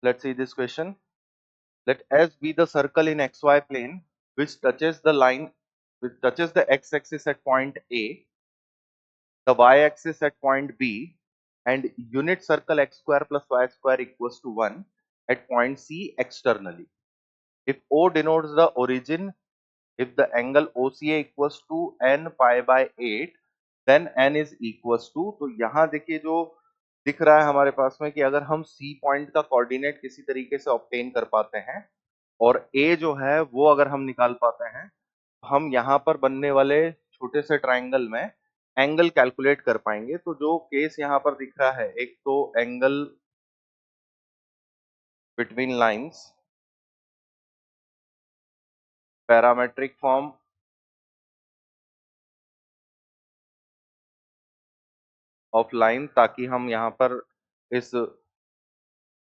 Let's see this question. Let S be the circle in xy plane which touches the x-axis at point A, the y-axis at point B, and unit circle x square plus y square equals to 1 at point C externally. If O denotes the origin, if the angle OCA equals to n pi by 8, then n is equals to, तो यहाँ देखिए जो दिख रहा है हमारे पास में कि अगर हम C पॉइंट का कोऑर्डिनेट किसी तरीके से ऑब्टेन कर पाते हैं और A जो है वो अगर हम निकाल पाते हैं, तो हम यहाँ पर बनने वाले छोटे से ट्राइंगल में एंगल कैलकुलेट कर पाएंगे। तो जो केस यहाँ पर दिख रहा है, एक तो angle between lines, parametric form of line, ताकि हम यहाँ पर इस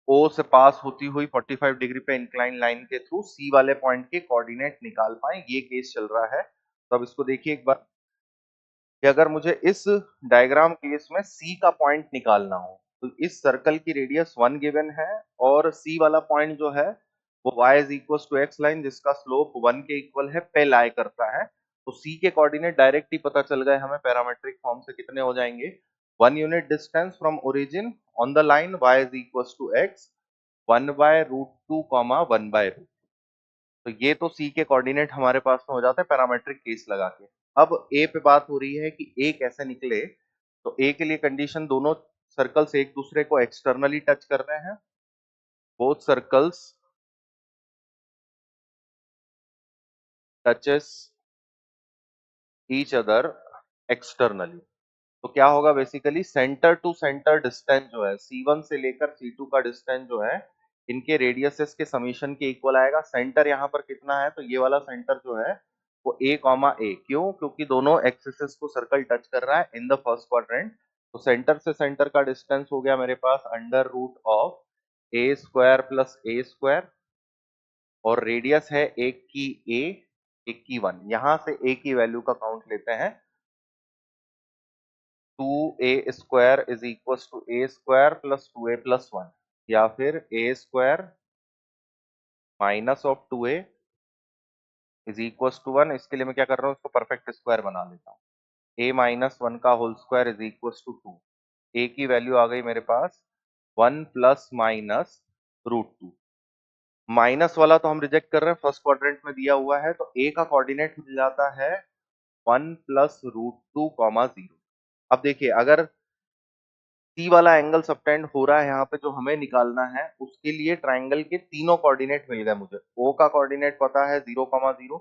O से पास होती हुई 45 डिग्री पे इंक्लाइन लाइन के थ्रू C वाले पॉइंट के कोऑर्डिनेट निकाल पाए, ये केस चल रहा है। तो अब इसको देखिए एक बार कि अगर मुझे इस डायग्राम केस में C का पॉइंट निकालना हो, तो इस सर्कल की रेडियस 1 गिवन है और C वाला पॉइंट जो है वो y is equal to x line जिसका स्लोप 1 के इक्वल है पे लाई करता है। तो C के कोऑर्डिनेट डायरेक्ट ही पता चल गए हमें, पैरामेट्रिक फॉर्म से कितने हो जाएंगे, 1 unit distance from origin on the line y is equal to x 1 by root 2 comma 1 by root. तो ये तो C के कोऑर्डिनेट हमारे पास में हो जाते हैं पैरामेट्रिक केस लगा के। अब A पे बात हो रही है कि A कैसे निकले। तो A के लिए कंडीशन, दोनों सर्कल्स एक दूसरे को एक्सटर्नली टच कर रहे हैं, both circles touches each other externally. तो क्या होगा, basically centre to centre distance जो है C1 से लेकर C2 का डिस्टेंस जो है इनके रेडियसेस के समीशन के इक्वल आएगा। सेंटर यहाँ पर कितना है, तो ये वाला सेंटर जो है वो A, A, क्यों, क्योंकि दोनों एक्सिस को सर्कल टच कर रहा है इन द फर्स्ट क्वाड्रेंट। तो सेंटर से सेंटर का डिस्टेंस हो गया मेरे पास under root of a square plus a square, और रेडियस है एक की a, एक की 1। यहां से a की वैल्यू का काउंट लेते हैं, 2a square is equal to a square plus 2a plus 1, या फिर a square minus of 2a is equal to 1। इसके लिए मैं क्या कर रहा हूँ, इसको परफेक्ट स्क्वायर बना लेता हूँ, a माइनस 1 का whole square is equal to 2। a की वैल्यू आ गई मेरे पास 1 प्लस माइनस रूट 2। माइनस वाला तो हम रिजेक्ट कर रहे हैं, फर्स्ट क्वाड्रेंट में दिया हुआ है, तो a का कोऑर्डिनेट मिल जाता है 1 प्लस रूट 2 कॉमा 0। अब देखिए अगर C वाला एंगल सबटेंड हो रहा है यहाँ पे, जो हमें निकालना है उसके लिए ट्राइंगल के तीनों कोऑर्डिनेट मिल गए मुझे। O का कोऑर्डिनेट पता है 0,0,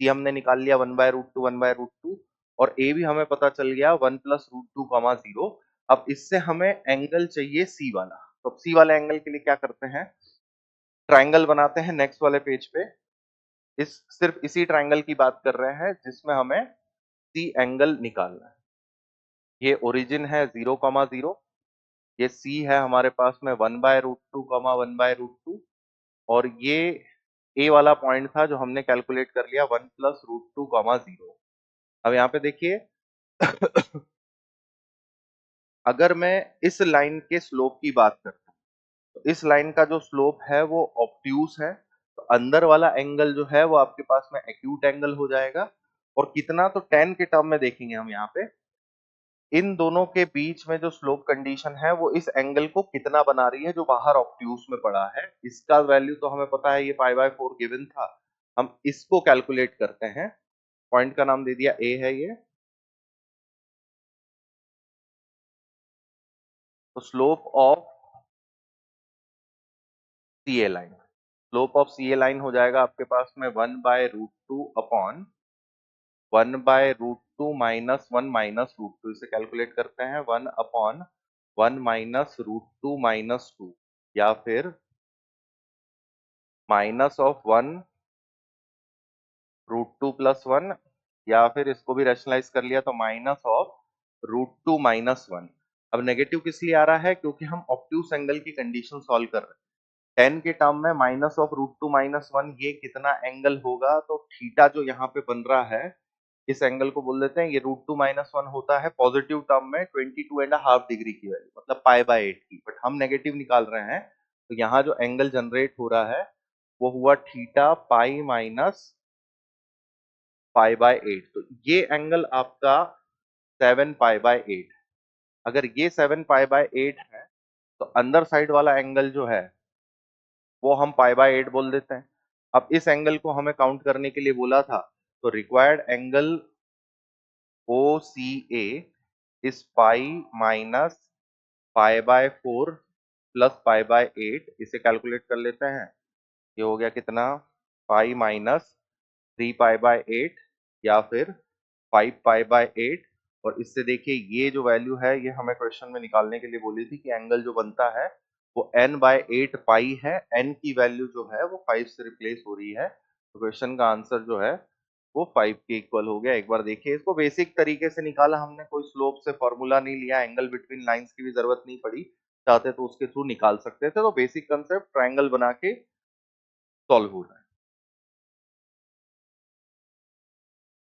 C हमने निकाल लिया 1 बाय रूट 2 1 बाय रूट 2, और A भी हमें पता चल गया 1 प्लस रूट 2,0। अब इससे हमें एंगल चाहिए C वाला। तो अब C वाले एंगल के लिए क्या करते हैं, ट्राइंगल बनाते हैं नेक्स्ट वाले पेज पे। सिर्फ इसी ट्राइंगल की बात कर रहे हैं जिसमें हमें C एंगल निकालना है। ये ओरिजिन है 0,0, ये C है हमारे पास में 1 बाय रूट 2 1 बाय रूट 2, और ये A वाला पॉइंट था जो हमने कैलकुलेट कर लिया 1 प्लस रूट 2 0। अब यहाँ पे देखिए अगर मैं इस लाइन के स्लोप की बात करता हूँ, तो इस लाइन का जो स्लोप है वो ऑब्ट्यूज है, तो अंदर वाला एंगल जो है वो आपके पास में एक्यूट एंगल हो जाएगा। और कितना, तो tan के टर्म में देखेंगे हम यहाँ पे, इन दोनों के बीच में जो स्लोप कंडीशन है वो इस एंगल को कितना बना रही है जो बाहर ऑब्ट्यूज में पड़ा है। इसका वैल्यू तो हमें पता है, ये पाई बाय 4 गिवन था। हम इसको कैलकुलेट करते हैं, पॉइंट का नाम दे दिया ए है ये। तो slope of C A line, slope of C A line हो जाएगा आपके पास में 1 by root 2 upon 1 by root 2 minus 1 minus root 2। इसे कैलकुलेट करते हैं, 1 अपॉन 1 माइनस रूट 2 माइनस 2, या फिर माइनस ऑफ 1 रूट 2 प्लस 1, या फिर इसको भी रैशनलाइज कर लिया तो माइनस ऑफ रूट 2 माइनस 1। अब नेगेटिव किस लिए आ रहा है, क्योंकि हम ऑब्ट्यूज एंगल की कंडीशन सॉल्व कर रहे हैं। 10 के टर्म में माइनस ऑफ रूट 2 माइनस 1, ये कितना एंगल होगा, तो थीटा जो यहाँ पे बन रहा है इस एंगल को बोल देते हैं, ये रूट 2 माइनस 1 होता है पॉजिटिव टर्म में 22.5 डिग्री की वैल्यू, मतलब पाई बाय 8 की। बट हम नेगेटिव निकाल रहे हैं, तो यहाँ जो एंगल जनरेट हो रहा है वो हुआ theta pi minus pi by 8। तो ये एंगल आपका 7 पाई बाय 8। अगर ये 7 पाई बाय 8 है तो अंदर साइड वाला एंगल जो है वो हम पाई बाय 8 बोल देते हैं। अब इस एंगल को हमें काउंट करने के लिए बोला था, तो required angle O C A is pi minus pi by 4 plus pi by 8। इसे कैलकुलेट कर लेते हैं। ये हो गया कितना, पाई माइनस 3 पाई बाय 8 या फिर 5 पाई बाय 8। और इससे देखिए ये जो वैल्यू है ये हमें क्वेश्चन में निकालने के लिए बोली थी कि एंगल जो बनता है वो n बाय 8 पाई है। n की वैल्यू जो है वो 5 से रिप्लेस हो रही है, तो क्वेश्चन का आंसर जो है वो 5 के इक्वल हो गया। एक बार देखिए, इसको बेसिक तरीके से निकाला हमने, कोई स्लोप से फॉर्मूला नहीं लिया, एंगल बिटवीन लाइंस की भी जरूरत नहीं पड़ी। चाहते तो उसके थ्रू निकाल सकते थे। तो बेसिक कंसेप्ट ट्रायंगल बना के सॉल्व हो रहा है।